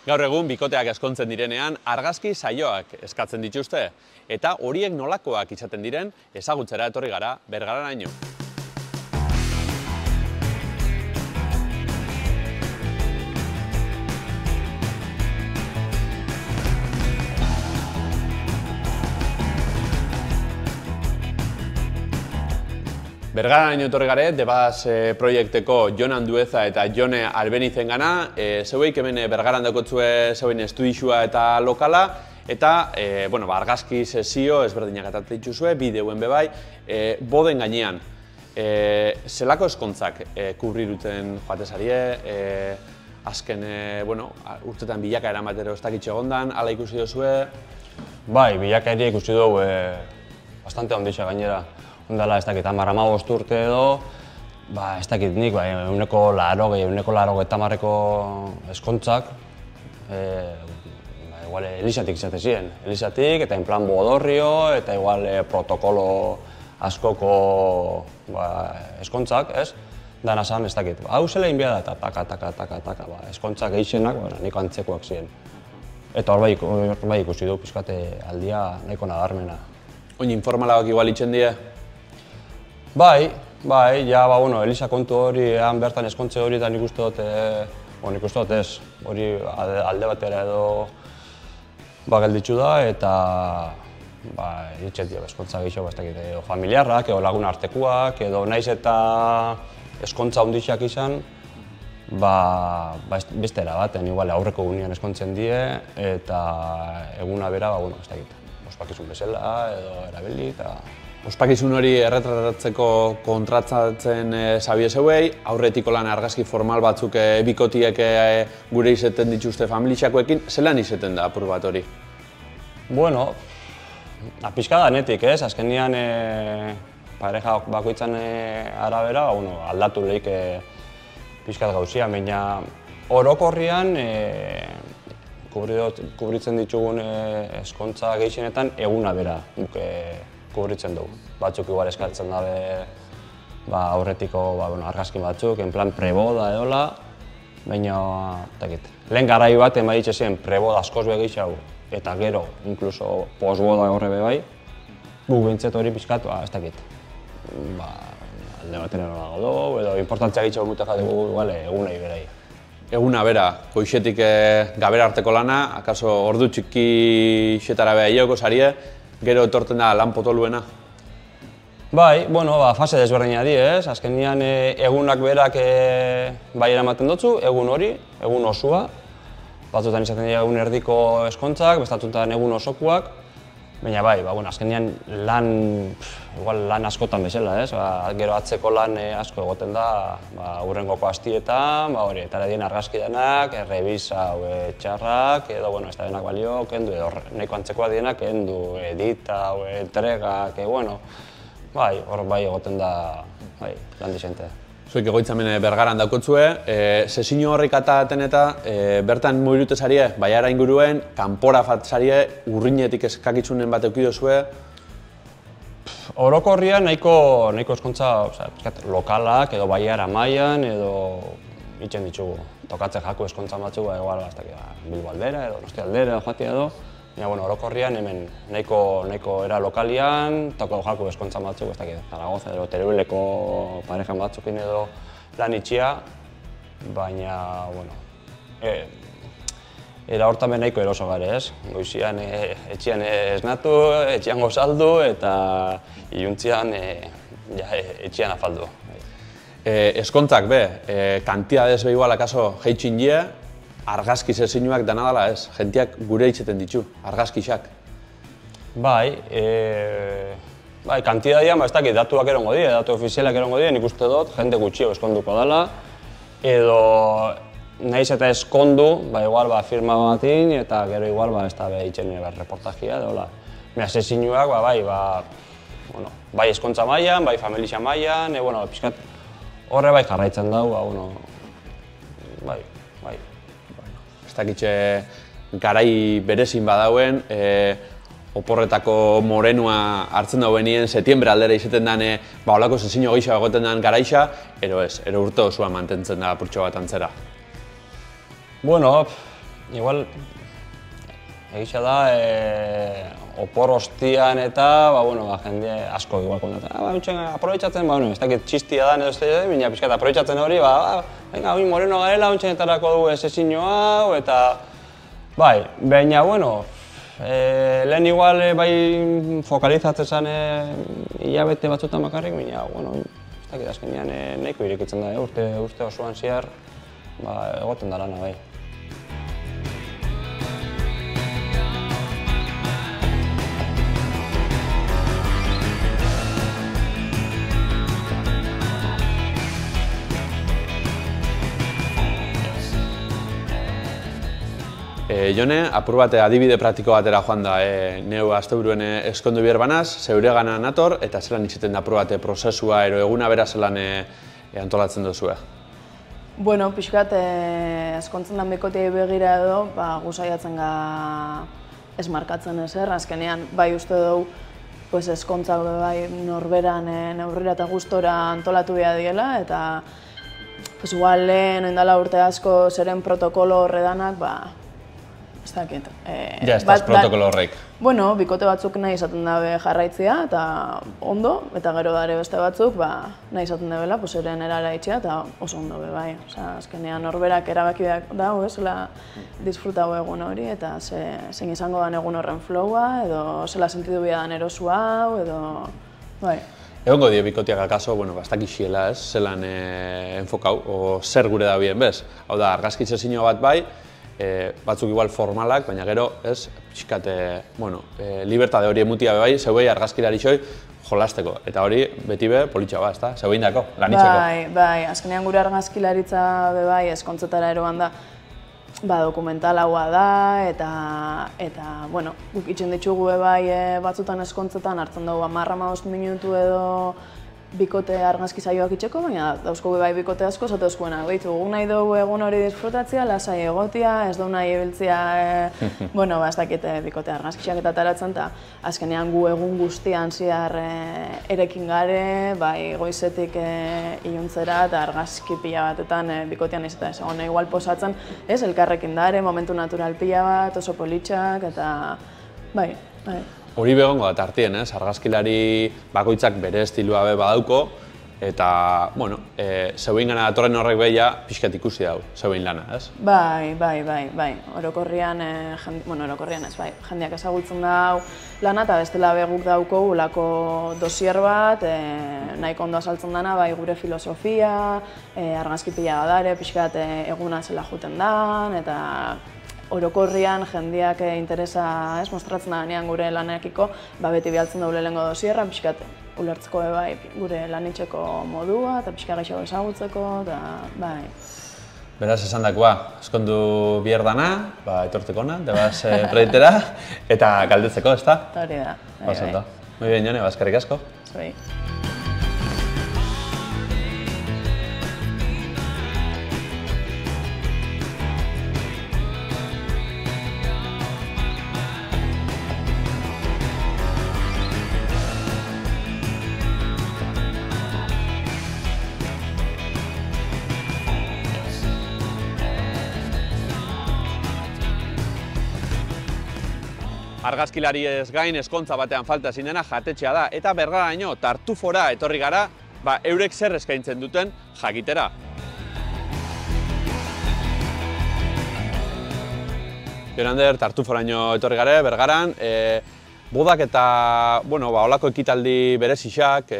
Gaur egun bikoteak ezkontzen direnean argazki saioak eskatzen dituzte eta horiek nolakoak izaten diren ezagutzera etorri gara Bergararaino. Bergararaino etorri gare, Debaz proiekteko Jon Andueza eta Jone Albenizen gana. Zeueik hemen Bergaran daukotzue zeuen estudixua eta lokala, eta argazki sesio ezberdinak atatzen dituzue, bideoen bebai, boden gainean. Zelako eskontzak kubriruten joatezarie, azken urtetan bilaka eramatero ez dakitxe egondan, ala ikusi duzue? Bai, bilaka ere ikusi dugu bastante ondixa gainera. Ondala, ez dakit, 10-15 urte edo, ez dakit nik, euneko 80-ko eskontzak, igual Elisatik izate ziren. Elisatik, eta en plan Bodorrio, eta igual protokolo askoko eskontzak, ez? Dana zan, ez dakit, hau zela inbia da, eta taka, eskontzak eixenak, niko antzekoak ziren. Eta hor bai ikusi du, pizkate aldia nahiko nabarmena. Oin informalak igual itxen die? Bai, Elisa kontu hori, bertan eskontze hori eta nik uste dut ez, hori alde batera edo gelditzu da eta itxet dio eskontza gehiago, ez dakit, familiarrak, edo lagun artekuak, edo naiz eta eskontza ondixak izan, beste erabaten, igual aurreko gunean eskontzen die eta eguna bera, ez dakit, ospakizun bezala edo erabili eta... Ospakizun hori erretratatzeko kontratzatzen zabie zeuei, aurretiko lan argazki formal batzuk bikotiek gure izeten dituzte familixakoekin, zelan izeten da apur bat hori? Bueno, pixka da netik, ez? Azkenian pareja bakoitzan arabera, aldatu lehik pixka da gauzia, baina orokorrian kubritzen ditugun eskontza gehienetan eguna bera kubritzen dugu. Batzuk igual eskaltzen dabe aurretiko argazki batzuk, en plan preboda edola, baina, lehen garai bat emaitxe zen preboda askoz begitxau eta gero, inkluso posboda horre bebai, gu bintzet hori pixkat, ez dakit, alde batera nola godo, edo importantzia gitxau mute jateko egunei berai. Eguna bera, goixetik gabera arteko lana, akaso ordu txiki xetara beha ioko zarie, gero etorten da lan potoluena? Bai, fase desberdina di, ez? Azkenean egunak berak bai eramaten dutzu, egun hori, egun osua. Batzutan izaten dira egun erdiko eskontzak, bestatutan egun osokuak. Baina bai, azkenean lan askotan bezala, ez? Gero atzeko lan asko egoten da hurrengoko astietan, eta dien argazki denak, revisa txarrak, edo ez da denak balio, kendu, edo nahiko antzekoa dienak, kendu, edita, entregak, hor bai egoten da lan dixente. Zuek egoitzamen Bergaran daukotzue, sesio horrik ataten eta bertan mobilute zarie, baiara inguruen, kanpora fat zarie, urrinetik eskakitzunen bat eukidozue? Orokorrian nahiko eskontza lokalak edo baiara mailan edo itxen ditugu. Tokatzen jaku eskontza batzu, Bilbo aldera edo Donostia aldera joatia edo. Baina orokorrian hemen nahiko era lokalian, tokau jaku eskontza batzuk, Zaragoza edo Terueleko parejan batzukin edo lan itxia, baina, era hortan nahiko eroso gare, ez? Goizian etxian esnatu, etxian gozaldu eta iluntzian etxian afaldu. Eskontzak kantidadez behigual akaso jeitxin die, argazki sesioak dana dela ez, jentiak gure itzeten ditu, argazkixak. Bai, kantidadian ez dakit datuak erongo die, datu ofizialak erongo die, nik uste dut, jende gutxio eskonduko dela, edo nahiz eta eskondu, igual firma batin, eta gero igual ez da behitzen reportajia, edo la. Sesioak, bai eskontza mailan, bai familia mailan, pixkat horre bai jarraitzen dugu, bai. Ez dakitxe garai berezin badauen, oporretako morenua hartzen dauenien setiembre aldera izaten den olako sesio gehiago egoten den garaixa, ero ez, ero urte osoa mantentzen da apurtxo bat antzera. Bueno, igual, egitza da, opor ostian eta, jende asko igual kontatzen. Aprobetxatzen, ez dakit txistia da, edo baina pixkat aprobetxatzen hori, venga, hori moreno garela, ontsenetarako dugu sesio hau, eta, baina, lehen igual fokalizatzen zen hilabete batzutan bakarrik, baina, ez dakit azkenean nahiko irekitzen da, urte osoan zehar, egoten da lana, bai. Jone, apur bat adibide praktiko batera joan da, neu asteburuen eskondu bier banaz, zeure gana nator, eta zelan itxeten da apur bat prozesua, ero eguna bera zelan antolatzen duzue? Bueno, pixkat, eskontzen den bikotea begira edo, guzaiatzen ga ez markatzen ezer, azkenean bai uste dugu eskontza bai norberan neurrira eta gustora antolatu behar diela, eta igual lehen oindala urte asko zeren protokolo horredanak, ez dakit. Ja, ez da protokolo horrek. Bueno, bikote batzuk nahi izaten dabe jarraitzea, eta ondo, eta gero dare beste batzuk nahi izaten dabela, eren erara itxea, eta oso ondo be, bai. Azkenean norberak erabaki dago, zela disfrutau egun hori, eta zein izango dan egun horren flowa, edo zela sentidu bidan erosu hau, edo, bai. Egongo die bikoteak akaso, ez dakixiela, ez, zelan enfokau, o zer gure da bien, bez? Hau da, argazkitze zinio bat bai, batzuk igual formalak, baina gero, ez, pixkat, libertade hori emutia bai, zeuei argazkilari xoi jolasteko. Eta hori, beti be, politxa ba, ez da, zeuein dako, lanitzeko. Bai, azkenean gure argazkilaritza be bai, eskontzetara eroan da, dokumentalaua da, eta, guk itxen ditugu be bai batzutan eskontzetan, hartzen dugu 10-15 minutu edo bikote argazki saioak itxeko, baina dauzko bai bikote asko, zate eskuena. Guk nahi dugu egun hori disfrutatzea, lasai egotia, ez dugu nahi ibiltzea, ez dakit bikote argazkiak eta taratzen, eta azkenean gu egun guztian zehar erekin gare, bai goizetik iluntzera eta argazki pila batetan bikotean ez eta egon igual posatzen, ez, elkarrekin dare, momentu natural pila bat, oso politxak, eta bai. Hori begongo da tartien, argazkilari bakoitzak bere estilua be badauko, eta, zeuein gana datorren horrek behia pixkat ikusi dau, zeuein lana, ez? Bai, orokorrian ez, bai, jendeak ezagutzen dau lana, eta bestela beguk dauko gulako dosier bat, nahiko ondo azaltzen dana, bai, gure filosofia, argazki pila badare, pixkat eguna zela juten dan, eta orokorrian jendeak interesa mostratzen danean gure lanekiko, beti bialtzen dugu lehenengo dosierra, pixkat ulertzeko bai gure lanitxeko modua, eta pixkat gaixo ezagutzeko, eta bai. Beraz, esan dakoa, eskondu bihar dana, etortzeko ona, debaz proiektera, eta galdetzeko, ez da? Hori da. Ondo. Muy bien, Jone, eskerrik asko. Zuei. Argazkilari ez gain eskontza batean falta ezin dena jatetxea da, eta Bergaraino Tartufora etorri gara, eurek zer eskaintzen duten jakitera. Jonander, Tartuforaino etorri gara, Bergaran, bodak eta, olako ekitaldi berezixak,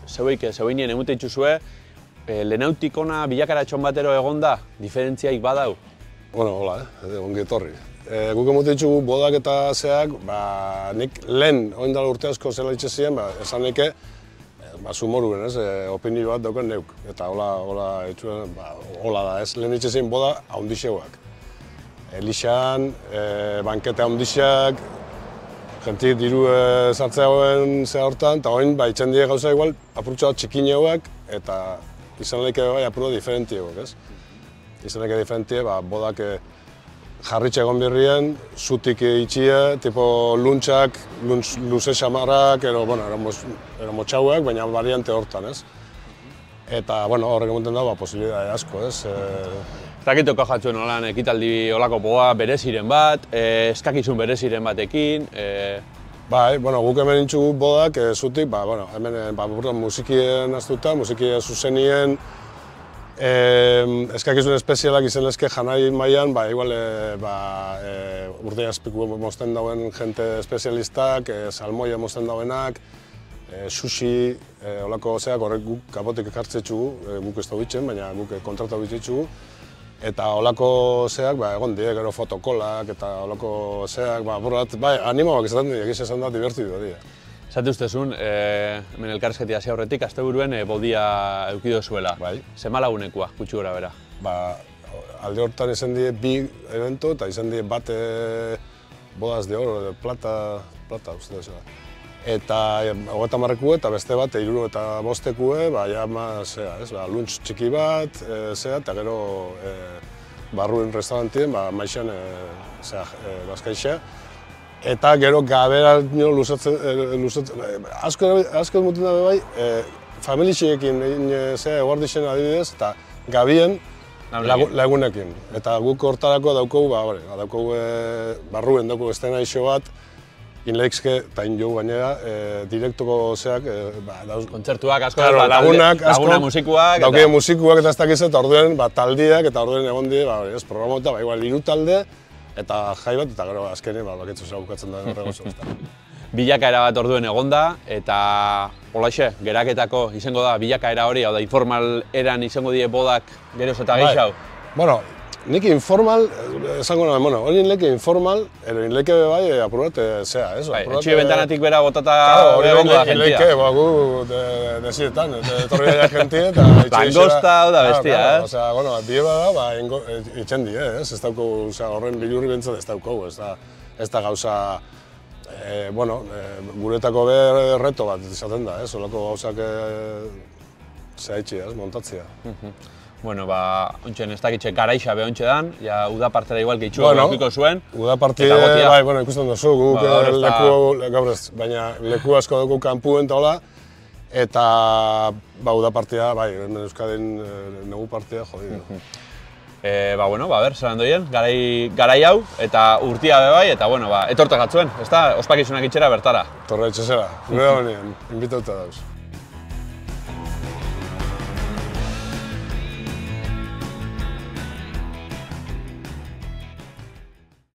zeuinien emute itxuzue, lehenautik ona bilakaratxon batero egonda, diferentziaik badau? Hola, ongi etorri. Guk emute ditugu bodak eta zeak, nik lehen oindala urte asko zela itxezien, esan neke, sumoruren, opinio bat dauken neuk. Eta hola da, lehen itxezien boda haundixeuak. Elixan, bankete haundixak, jentik diru sartzea hauen zea hortan, eta oin itxen die gauza igual, apurtxo bat txikineuak, eta izan lehike bai apuro diferentieuak, ez? Izan lehike diferentie, bodak jarritxe egon birrien, zutik itxie, tipo luntxak, luze xamarrak, ero motxauak, baina variante hortan, ez? Eta, horrek emoten dago, posibilidade asko, ez? Zakitoko jatzuen olan ekitaldi olako boa bereziren bat, eskakizun bereziren batekin. Bai, bueno, guk hemen intxugu bodak, zutik, hemen musikien aztuta, musikia zuzenien, eskakizun espezialak izan lezke janai mailan, igual urde azpiku mozten dauen jente espezialistak, salmoia mozten dauenak, sushi, olako zeak horrek guk kapotik ekartzetxugu, guk ez da bitzen, baina guk kontrata bitzetxugu. Eta olako zeak, egon die, gero fotokolak eta olako zeak, animoak izaten dira, egiz esan da divertidu dira. Zate ustezun, hemen elkarrizketia hasi aurretik, asteburuen bodia eukido zuela. Bai. Zema lagunekua, gutxi gora bera? Alde hortan izan die bi evento eta izan die bat bodas de oro, de plata uste da. Eta 30 eta beste bat 65 lunch txiki bat, eta gero barruen restaurantien, maixan bazkaixa. Eta gero gabera luzatzen, asko muten dabe bai, familixeekin eguardixen adibidez, eta gabien lagunekin. Eta guk hortarako daukogu, barruen daukogu estena iso bat, inleikzke eta injogu gainera, direktoko zeak, kontzertuak asko, laguna musikuak, daukide musikuak eta ez dakiz, eta orduen taldiak eta orduen egon die, programota, igual 3 talde, eta jai bat, eta gero azkenean baketzu zera bukatzen da horregozo. Bilakaera bat orduen egonda, eta holaxe, geraketako izango da bilakaera hori, hau da informal eran izango die bodak geroz eta gehiago? Bueno, nik informal, esango nahi, hori inleke informal, ero inleke bai apurat zea, ez? Etxio bentanatik bera botata egongo da jentia. Inleke, gu desietan, etorri da jentia eta langosta hau da bestia, ez? Osea, bie bada, itxen die, ez? Ez dauko, horren bilurri bentsat ez dauko, ez da gauza, guretako reto bat izaten da, ez? Olako gauzak zehaitxia, ez? Montatzia. Bueno, ontsen ez dakitxe garaixa behontxe dan, uda partera igual gehitxua behukiko zuen. Uda partide, ikusten duzu, guk baina leku asko dugu kanpuen eta hola, eta uda partida, hemen Euskadin negu partida, jodido. Zeran doien, garai hau, eta urtia bebai, eta etortak atzuen, ez da, ospakizunak itxera bertara. Torra itxezera, gure da honien, inbitauta dauz.